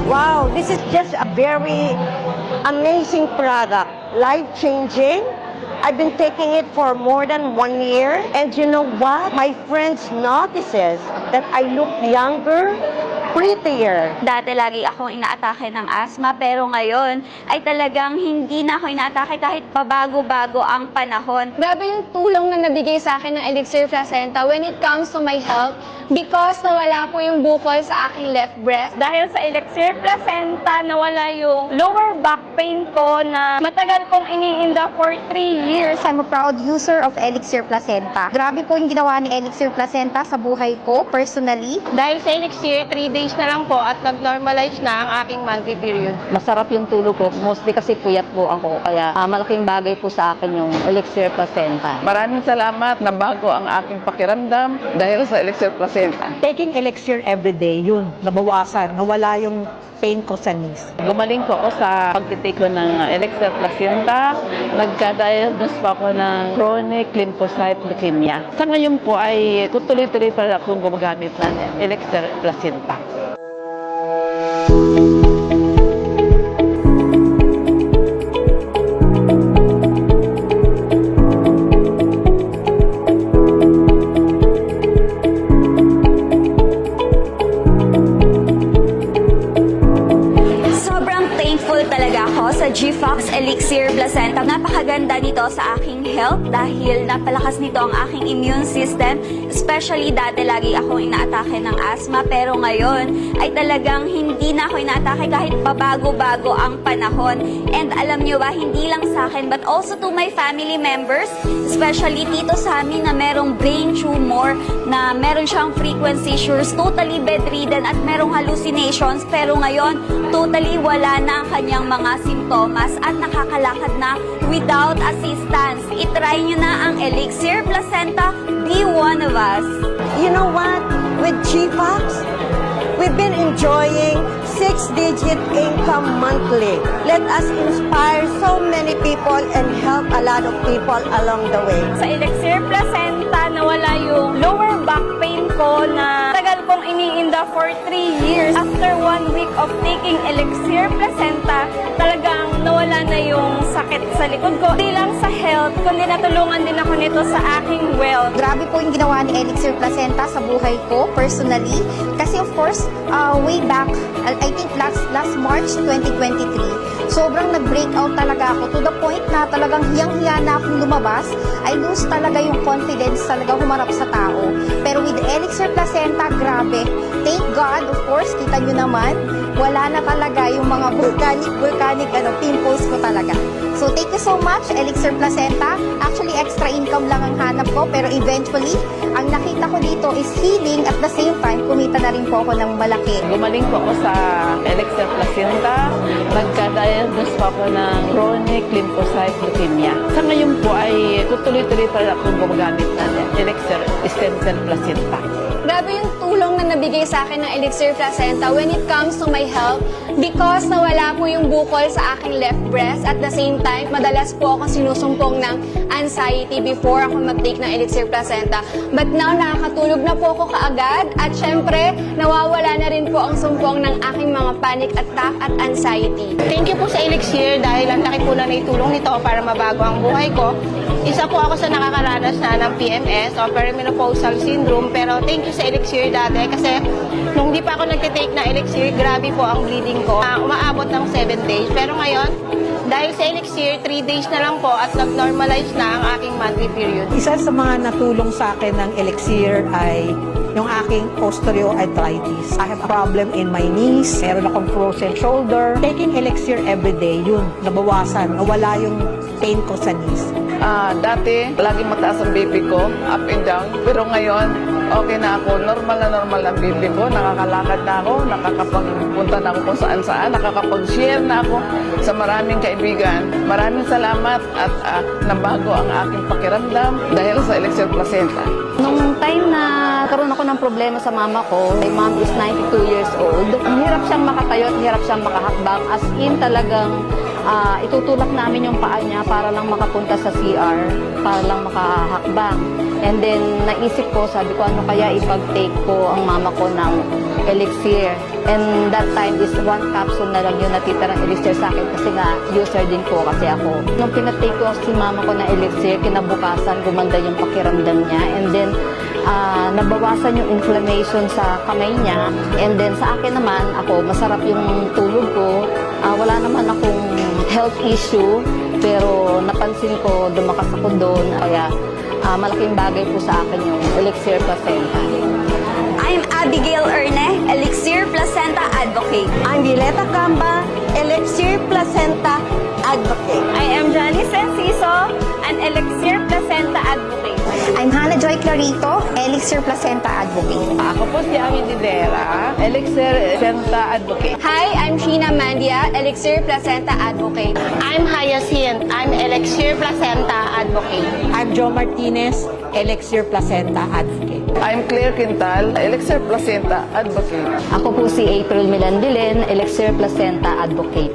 Wow, this is just a very amazing product, life-changing. I've been taking it for more than 1 year, and you know what? My friends notices that I look younger, prettier. Dati lagi akong inaatake ng asthma, pero ngayon ay talagang hindi na ako inaatake kahit pabago-bago ang panahon. Grabe yung tulong na nabigay sa akin ng Elixir Placenta when it comes to my health because nawala po yung bukol sa aking left breast. Dahil sa Elixir Placenta, nawala yung lower back pain ko na matagal kong iniinda for 3 years. I'm a proud user of Elixir Placenta. Grabe po yung ginawa ni Elixir Placenta sa buhay ko, personally. Dahil sa Elixir, 3 days na lang po at nag-normalize na ang aking monthly period. Masarap yung tulog ko. Mostly kasi puyat po ako. Kaya malaking bagay po sa akin yung Elixir Placenta. Maraming salamat na bago ang aking pakiramdam dahil sa Elixir Placenta. Taking Elixir everyday, yun, nabawasan, nawala yung pain ko sa knees. Gumaling po ako sa pagtitake ko ng Elixir Placenta. Nagka-diagnose po ako ng chronic lymphocyte leukemia. Sa ngayon po ay tuloy-tuloy pa akong gumagamit ng Elixir Placenta. Talaga ako sa G-Fox Elixir Placenta. Napakaganda nito sa aking health dahil napalakas nito ang aking immune system. Especially dati lagi akong inaatake ng asthma, pero ngayon ay talagang hindi na ako inaatake kahit pabago-bago ang panahon. And alam nyo ba, hindi lang sa akin but also to my family members, especially tito sa amin na merong brain tumor, na meron siyang frequency seizures, totally bedridden at merong hallucinations, pero ngayon totally wala na ang kanyang mga simptomas at nakakalakad na without assistance. I-try nyo na ang Elixir Placenta. Be one of us. You know what? With G-Fox, we've been enjoying 6-digit income monthly. Let us inspire so many people and help a lot of people along the way. Sa Elixir Placenta, nawala yung lower back pain ko na tagal kong iniinda for 3 years. After 1 week of taking Elixir Placenta, talagang nawala na yung sakit sa likod ko. Hindi lang sa health, kundi natulungan din ako nito sa aking wealth. Grabe po yung ginawa ni Elixir Placenta sa buhay ko, personally. Kasi of course, way back, I think last March 2023, sobrang nag-breakout talaga ako to the point na talagang hiyang-hiya na akong lumabas. I lose talaga yung confidence talaga humarap sa tao. Pero with Elixir Placenta, grabe. Thank God, of course, kita nyo naman, wala na talaga yung mga volcanic pimples ko talaga. So thank you so much, Elixir Placenta. Actually, extra income lang ang hanap ko, pero eventually, ang nakita ko dito is healing at the same time, kumita na rin po ako ng malaki. Gumaling po ako sa Elixir Placenta. Nagka-diagnose po ako ng chronic lymphocyte leukemia. Sa ngayon po ay tuloy-tuloy pa akong gumagamit ng Elixir Stem Cell Placenta. Grabe yung tulong na nabigay sa akin ng Elixir Placenta when it comes to my health because nawala po yung bukol sa aking left breast. At the same time, madalas po ako sinusumpong ng anxiety before ako mag-take ng Elixir Placenta. But now, nakakatulog na po ako kaagad at syempre, nawawala na rin po ang sumpong ng aking mga panic attack at anxiety. Thank you po sa Elixir dahil ang laki po na naitulong nito para mabago ang buhay ko. Isa po ako sa nakakaranas na ng PMS o perimenopausal syndrome, pero thank you sa Elixir dati kasi nung di pa ako nagtitake na Elixir, grabe po ang bleeding ko. Umaabot ng 7 days. Pero ngayon, dahil sa Elixir, 3 days na lang po at nag-normalize na ang aking monthly period. Isa sa mga natulong sa akin ng Elixir ay yung aking osteoarthritis. I have a problem in my knees, meron akong frozen shoulder. Taking Elixir everyday, yun, nabawasan, nawala yung pain ko sa knees. Dati, laging mataas ang BP ko, up and down. Pero ngayon, okay na ako. Normal ang BP ko. Nakakalakad na ako, nakakapagpunta na ako kung saan-saan, nakakapag-share na ako sa maraming kaibigan. Maraming salamat at nabago ang aking pakiramdam dahil sa Elixir Placenta. Nung time na karoon ako ng problema sa mama ko, my mom is 92 years old. Hirap siyang makatayo at hirap siyang makahakbang. As in talagang itutulak namin yung paa niya para lang makapunta sa CR, para lang makahakbang. And then, naisip ko, sabi ko, ano kaya ipag-take ko ang mama ko ng elixir. And that time is 1 capsule na lang yung natitirang elixir sa akin kasi nga, user din po kasi ako. Nung pinatake ko si mama ko ng elixir, kinabukasan, gumanda yung pakiramdam niya. And then, nabawasan yung inflammation sa kamay niya. And then, sa akin naman, ako, masarap yung tulog ko. Wala naman akong health issue, pero napansin ko, dumakas ako doon. Kaya, malaking bagay po sa akin yung Elixir Placenta. I'm Abigail Erne, Elixir Placenta Advocate. I'm Violeta Gamba, Elixir Placenta Advocate. I am Janice Enciso, an Elixir Placenta Advocate. I'm Hannah Joy Clarito, Elixir Placenta Advocate. Ako po si Ami Didera, Elixir Placenta Advocate. Hi, I'm Sheena Mandia, Elixir Placenta Advocate. I'm Hyacinth. I'm Elixir Placenta Advocate. I'm Joe Martinez, Elixir Placenta Advocate. I'm Claire Quintal, Elixir Placenta Advocate. Ako po si April Milandilen, Elixir Placenta Advocate.